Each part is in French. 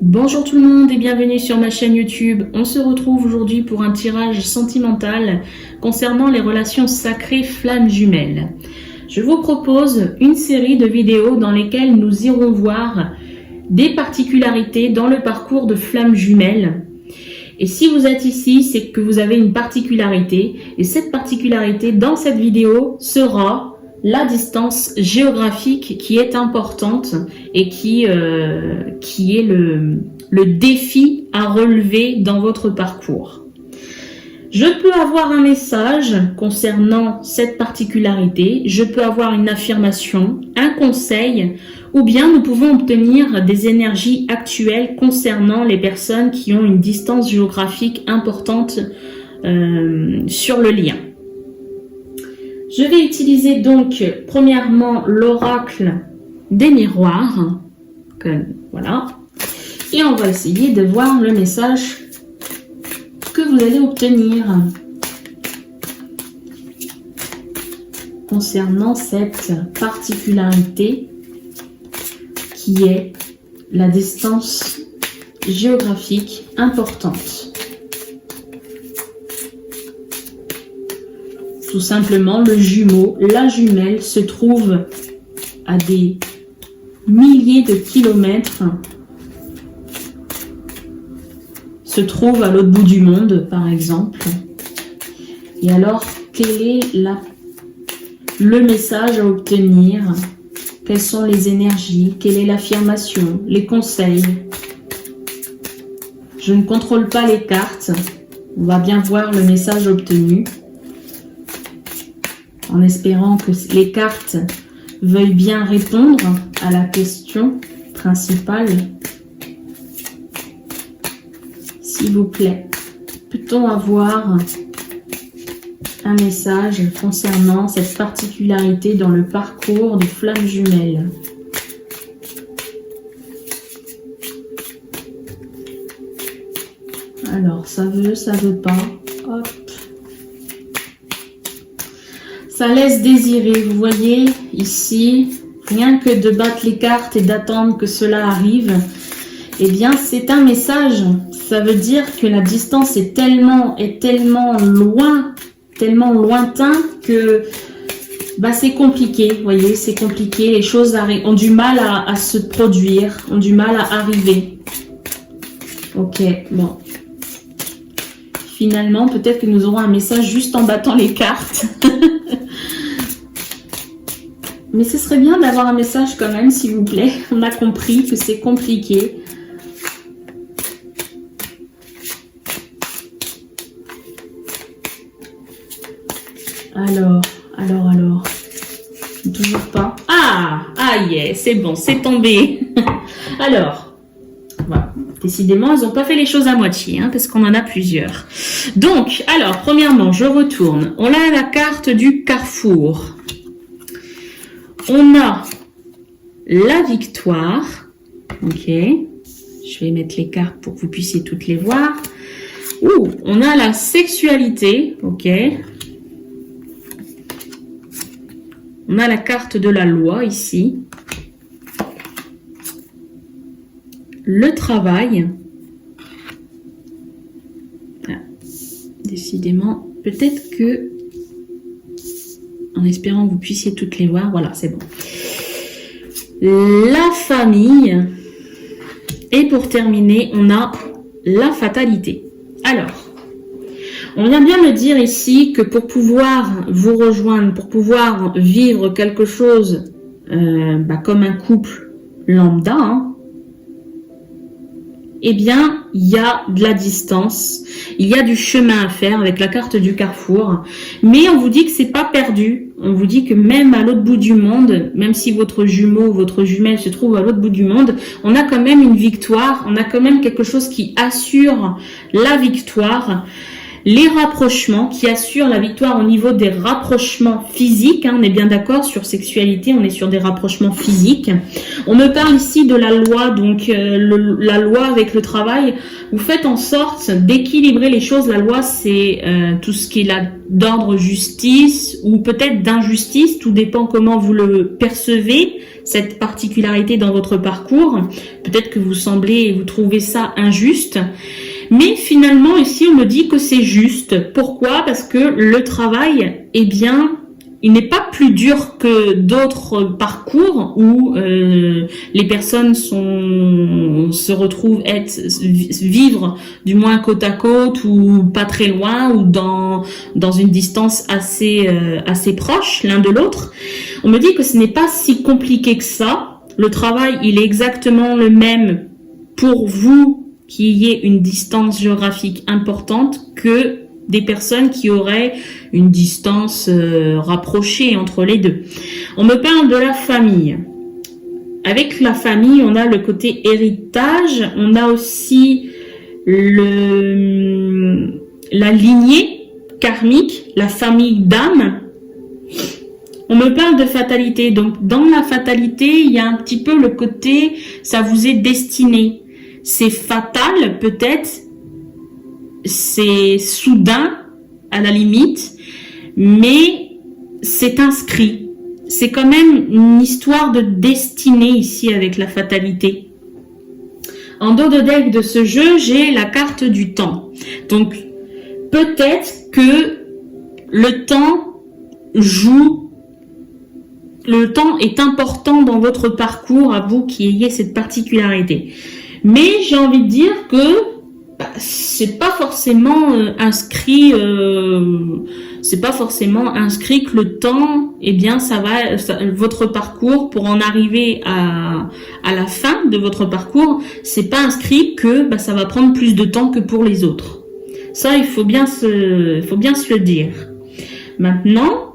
Bonjour tout le monde et bienvenue sur ma chaîne YouTube. On se retrouve aujourd'hui pour un tirage sentimental concernant les relations sacrées flammes jumelles. Je vous propose une série de vidéos dans lesquelles nous irons voir des particularités dans le parcours de flammes jumelles. Et si vous êtes ici, c'est que vous avez une particularité. Et cette particularité dans cette vidéo sera la distance géographique qui est importante et qui est le défi à relever dans votre parcours. Je peux avoir un message concernant cette particularité, je peux avoir une affirmation, un conseil, ou bien nous pouvons obtenir des énergies actuelles concernant les personnes qui ont une distance géographique importante sur le lien. Je vais utiliser donc premièrement l'oracle des miroirs, voilà, et on va essayer de voir le message que vous allez obtenir concernant cette particularité qui est la distance géographique importante. Tout simplement, le jumeau, la jumelle se trouve à des milliers de kilomètres, se trouve à l'autre bout du monde, par exemple. Et alors, quel est le message à obtenir? Quelles sont les énergies? Quelle est l'affirmation? Les conseils? Je ne contrôle pas les cartes. On va bien voir le message obtenu, en espérant que les cartes veuillent bien répondre à la question principale. S'il vous plaît, peut-on avoir un message concernant cette particularité dans le parcours de flammes jumelles? Alors, ça veut pas. Hop. Ça laisse désirer, vous voyez, ici, rien que de battre les cartes et d'attendre que cela arrive, eh bien, c'est un message. Ça veut dire que la distance est tellement loin, tellement lointain que c'est compliqué, vous voyez, c'est compliqué. Les choses ont du mal à se produire, ont du mal à arriver. Ok, bon. Finalement, peut-être que nous aurons un message juste en battant les cartes. Mais ce serait bien d'avoir un message quand même, s'il vous plaît. On a compris que c'est compliqué. Alors. Toujours pas. Ah, yeah, c'est bon, c'est tombé. Alors, voilà. Décidément, ils n'ont pas fait les choses à moitié, hein, parce qu'on en a plusieurs. Donc, alors, premièrement, je retourne. On a la carte du carrefour. On a la victoire. Ok. Je vais mettre les cartes pour que vous puissiez toutes les voir. Ouh, on a la sexualité. Ok. On a la carte de la loi ici. Le travail. Ah, décidément, peut-être que, en espérant que vous puissiez toutes les voir, voilà, c'est bon. La famille. Et pour terminer, on a la fatalité. Alors, on vient bien me dire ici que pour pouvoir vous rejoindre, pour pouvoir vivre quelque chose comme un couple lambda, hein, eh bien, il y a de la distance, il y a du chemin à faire avec la carte du carrefour, mais on vous dit que c'est pas perdu. On vous dit que même à l'autre bout du monde, même si votre jumeau ou votre jumelle se trouve à l'autre bout du monde, on a quand même une victoire, on a quand même quelque chose qui assure la victoire. Les rapprochements, qui assurent la victoire au niveau des rapprochements physiques, hein, on est bien d'accord, sur sexualité, on est sur des rapprochements physiques. On me parle ici de la loi, donc la loi avec le travail. Vous faites en sorte d'équilibrer les choses. La loi, c'est tout ce qui est d'ordre justice ou peut-être d'injustice, tout dépend comment vous le percevez. cette particularité dans votre parcours. Peut-être que vous trouvez ça injuste. Mais finalement, ici, on me dit que c'est juste. Pourquoi? Parce que le travail, eh bien, il n'est pas plus dur que d'autres parcours où les personnes se retrouvent vivre du moins côte à côte ou pas très loin ou dans une distance assez proche l'un de l'autre. On me dit que ce n'est pas si compliqué que ça. Le travail, il est exactement le même pour vous qui ayez une distance géographique importante que des personnes qui auraient une distance rapprochée entre les deux. On me parle de la famille. Avec la famille, on a le côté héritage, on a aussi la lignée karmique, la famille d'âme. On me parle de fatalité. Donc, dans la fatalité, il y a un petit peu le côté, ça vous est destiné. C'est fatal, peut-être, c'est soudain, à la limite, mais c'est inscrit. C'est quand même une histoire de destinée ici avec la fatalité. En dos de deck de ce jeu, j'ai la carte du temps. Donc, peut-être que le temps est important dans votre parcours, à vous qui ayez cette particularité. Mais j'ai envie de dire que c'est pas forcément inscrit que le temps, eh bien votre parcours pour en arriver à la fin de votre parcours, c'est pas inscrit que ça va prendre plus de temps que pour les autres. Ça, il faut bien se le dire. Maintenant,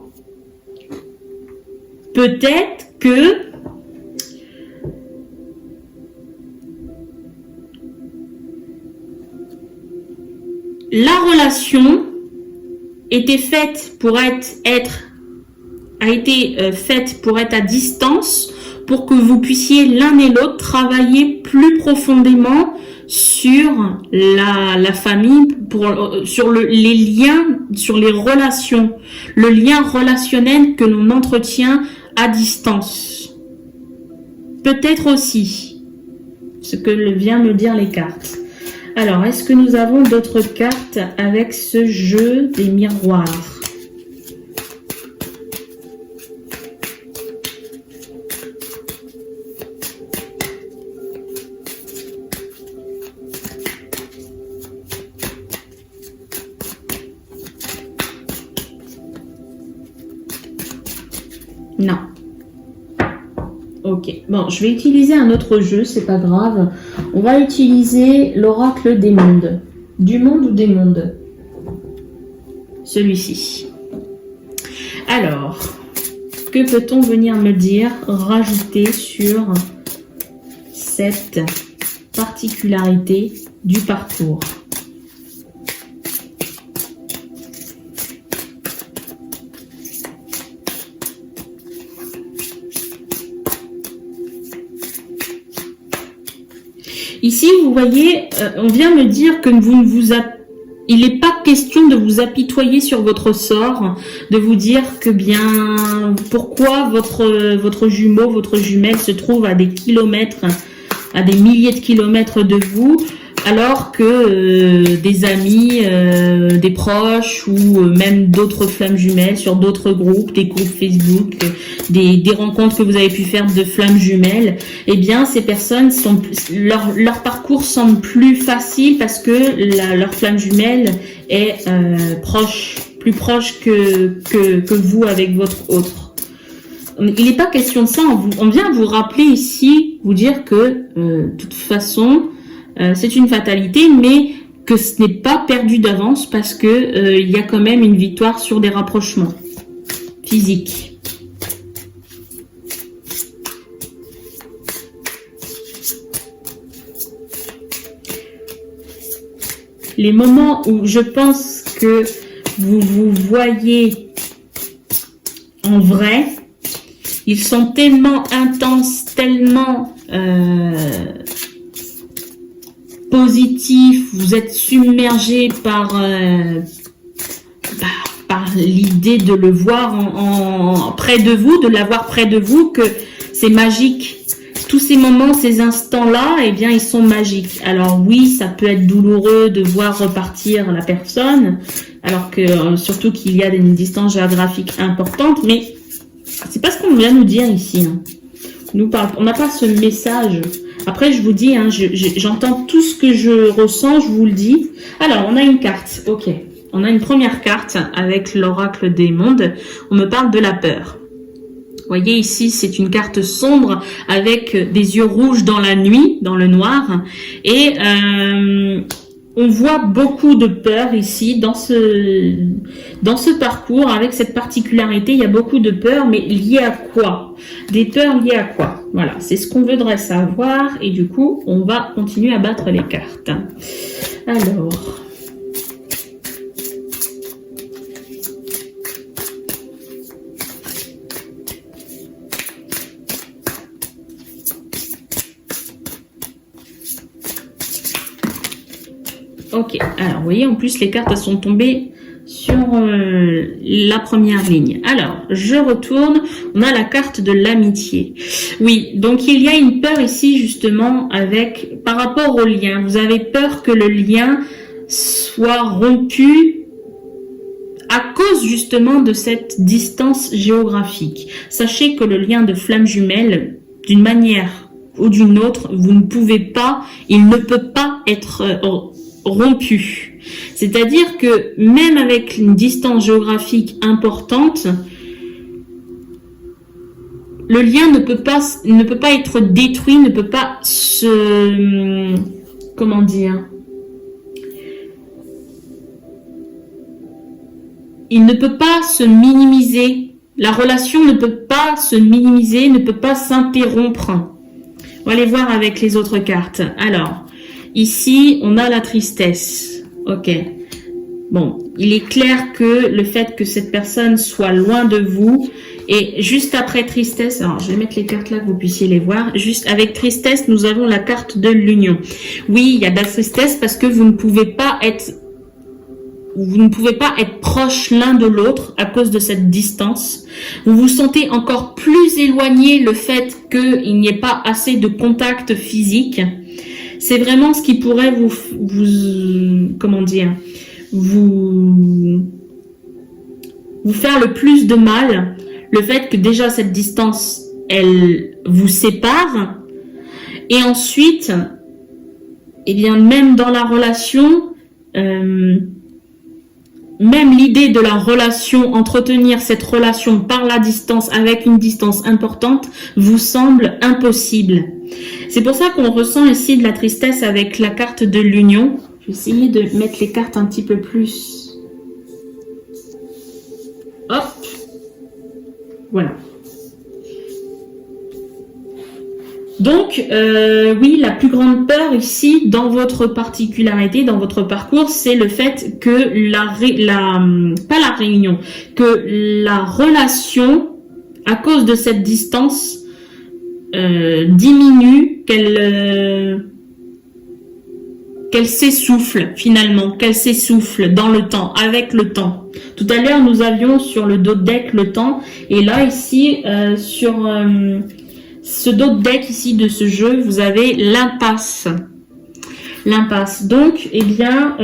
peut-être que la relation était faite pour être à distance pour que vous puissiez l'un et l'autre travailler plus profondément sur la famille, sur les liens, sur les relations, le lien relationnel que l'on entretient à distance. Peut-être aussi ce que vient me dire les cartes. Alors, est-ce que nous avons d'autres cartes avec ce jeu des miroirs? Non. Ok, bon, je vais utiliser un autre jeu, c'est pas grave. On va utiliser l'oracle des mondes. Du monde ou des mondes? Celui-ci. Alors, que peut-on venir me dire, rajouter sur cette particularité du parcours? Ici, vous voyez, on vient me dire que il n'est pas question de vous apitoyer sur votre sort, de vous dire que bien, pourquoi votre jumeau, votre jumelle se trouve à des kilomètres, à des milliers de kilomètres de vous, alors que des amis, des proches ou même d'autres flammes jumelles sur d'autres groupes, des groupes Facebook, des rencontres que vous avez pu faire de flammes jumelles, eh bien ces personnes leur parcours semble plus facile parce que leur flamme jumelle est plus proche que vous avec votre autre. Il n'est pas question de ça, on vient vous rappeler ici, vous dire que de toute façon, c'est une fatalité, mais que ce n'est pas perdu d'avance parce que il y a quand même une victoire sur des rapprochements physiques. Les moments où je pense que vous vous voyez en vrai, ils sont tellement intenses, tellement positif, vous êtes submergé par l'idée de le voir près de vous, de l'avoir près de vous, que c'est magique. Tous ces moments, ces instants-là, eh bien, ils sont magiques. Alors oui, ça peut être douloureux de voir repartir la personne, alors que surtout qu'il y a une distance géographique importante, mais c'est pas ce qu'on vient nous dire ici. Hein. On n'a pas ce message. Après, je vous dis, hein, j'entends tout ce que je ressens, je vous le dis. Alors, on a une carte, ok. On a une première carte avec l'oracle des mondes. On me parle de la peur. Vous voyez ici, c'est une carte sombre avec des yeux rouges dans la nuit, dans le noir. Et on voit beaucoup de peur ici dans ce parcours. Avec cette particularité, il y a beaucoup de peur, mais liées à quoi? Des peurs liées à quoi? Voilà, c'est ce qu'on voudrait savoir. Et du coup, on va continuer à battre les cartes. Alors... Ok, alors vous voyez, en plus les cartes elles sont tombées sur la première ligne. Alors, je retourne, on a la carte de l'amitié. Oui, donc il y a une peur ici justement avec par rapport au lien. Vous avez peur que le lien soit rompu à cause justement de cette distance géographique. Sachez que le lien de flamme jumelle, d'une manière ou d'une autre, vous ne pouvez pas, il ne peut pas être rompu. C'est-à-dire que même avec une distance géographique importante, le lien ne peut pas être détruit, ne peut pas se... Comment dire? Il ne peut pas se minimiser. La relation ne peut pas se minimiser, ne peut pas s'interrompre. On va aller voir avec les autres cartes. Alors, ici, on a la tristesse. Ok. Bon, il est clair que le fait que cette personne soit loin de vous, et juste après tristesse, alors je vais mettre les cartes là que vous puissiez les voir, juste avec tristesse, nous avons la carte de l'union. Oui, il y a de la tristesse parce que vous ne pouvez pas être proches l'un de l'autre à cause de cette distance. Vous vous sentez encore plus éloigné, le fait qu'il n'y ait pas assez de contact physique. C'est vraiment ce qui pourrait vous faire le plus de mal. Le fait que déjà cette distance, elle vous sépare. Et ensuite, eh bien, même dans la relation, même l'idée de la relation, entretenir cette relation par la distance avec une distance importante, vous semble impossible. C'est pour ça qu'on ressent ici de la tristesse avec la carte de l'union. Je vais essayer de mettre les cartes un petit peu plus. Hop. Voilà. Donc, oui, la plus grande peur ici, dans votre particularité, dans votre parcours, c'est le fait que que la relation, à cause de cette distance, diminue, qu'elle s'essouffle finalement, qu'elle s'essouffle dans le temps, avec le temps. Tout à l'heure, nous avions sur le dos de deck le temps, et là, ici, sur ce dos de deck ici de ce jeu, vous avez l'impasse. L'impasse. Donc, eh bien,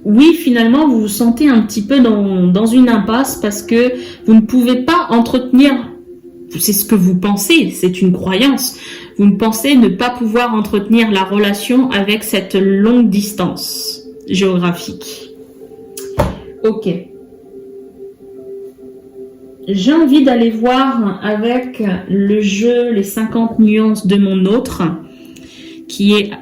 oui, finalement, vous vous sentez un petit peu dans une impasse parce que vous ne pouvez pas entretenir, c'est ce que vous pensez, c'est une croyance, vous ne pensez ne pas pouvoir entretenir la relation avec cette longue distance géographique. Ok. J'ai envie d'aller voir avec le jeu Les 50 nuances de mon autre, qui est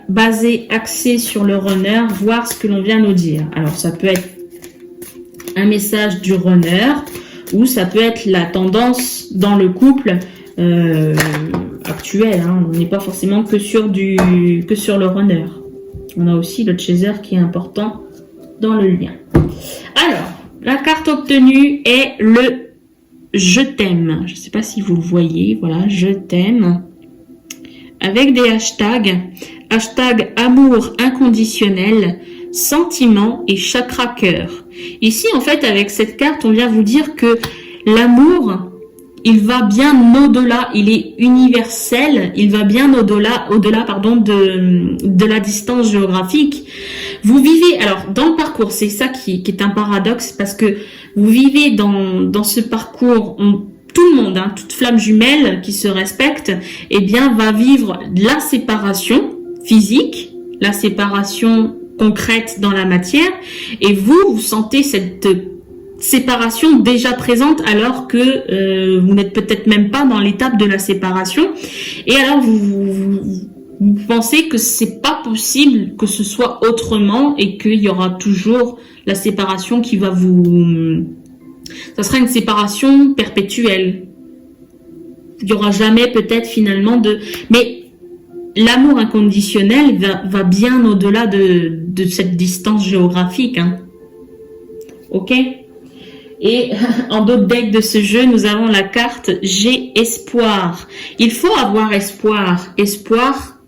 axé sur le runner, voir ce que l'on vient nous dire. Alors, ça peut être un message du runner, ou ça peut être la tendance dans le couple actuel. Hein. On n'est pas forcément que sur le runner. On a aussi le chaser qui est important dans le lien. Alors, la carte obtenue est le je t'aime. Je ne sais pas si vous le voyez. Voilà, je t'aime. Avec des hashtags. Hashtag amour inconditionnel, sentiment et chakra cœur. Ici, en fait, avec cette carte, on vient vous dire que l'amour, il va bien au-delà, il est universel, il va bien au-delà, pardon, de la distance géographique. Vous vivez, alors, dans le parcours, c'est ça qui est un paradoxe, parce que vous vivez dans ce parcours, tout le monde, hein, toute flamme jumelle qui se respecte, eh bien, va vivre la séparation physique, la séparation concrète dans la matière, et vous sentez cette séparation déjà présente alors que vous n'êtes peut-être même pas dans l'étape de la séparation, et alors vous pensez que c'est pas possible que ce soit autrement et qu'il y aura toujours la séparation qui va vous... Ça sera une séparation perpétuelle. Il n'y aura jamais peut-être finalement de... Mais l'amour inconditionnel va bien au-delà de cette distance géographique. Hein. Ok ? Et en d'autres decks de ce jeu, nous avons la carte J'ai espoir. Il faut avoir espoir. Espoir,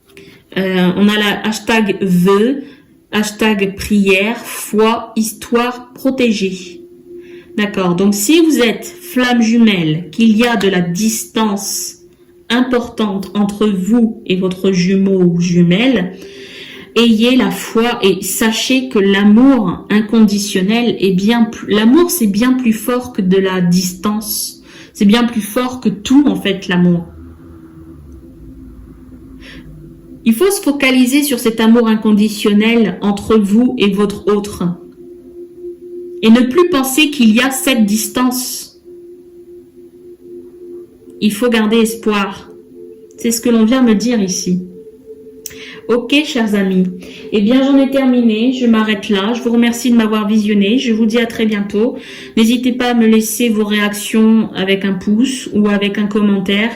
on a la hashtag vœux, hashtag prière, foi, histoire protégée. D'accord, donc si vous êtes flamme jumelle, qu'il y a de la distance importante entre vous et votre jumeau ou jumelle, ayez la foi et sachez que l'amour inconditionnel est bien plus... L'amour, c'est bien plus fort que de la distance. C'est bien plus fort que tout, en fait, l'amour. Il faut se focaliser sur cet amour inconditionnel entre vous et votre autre. Et ne plus penser qu'il y a cette distance. Il faut garder espoir. C'est ce que l'on vient me dire ici. Ok, chers amis. Eh bien, j'en ai terminé. Je m'arrête là. Je vous remercie de m'avoir visionné. Je vous dis à très bientôt. N'hésitez pas à me laisser vos réactions avec un pouce ou avec un commentaire.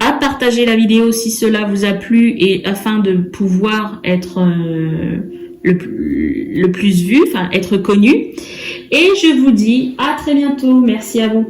À partager la vidéo si cela vous a plu et afin de pouvoir être le plus vu, enfin être connu. Et je vous dis à très bientôt. Merci à vous.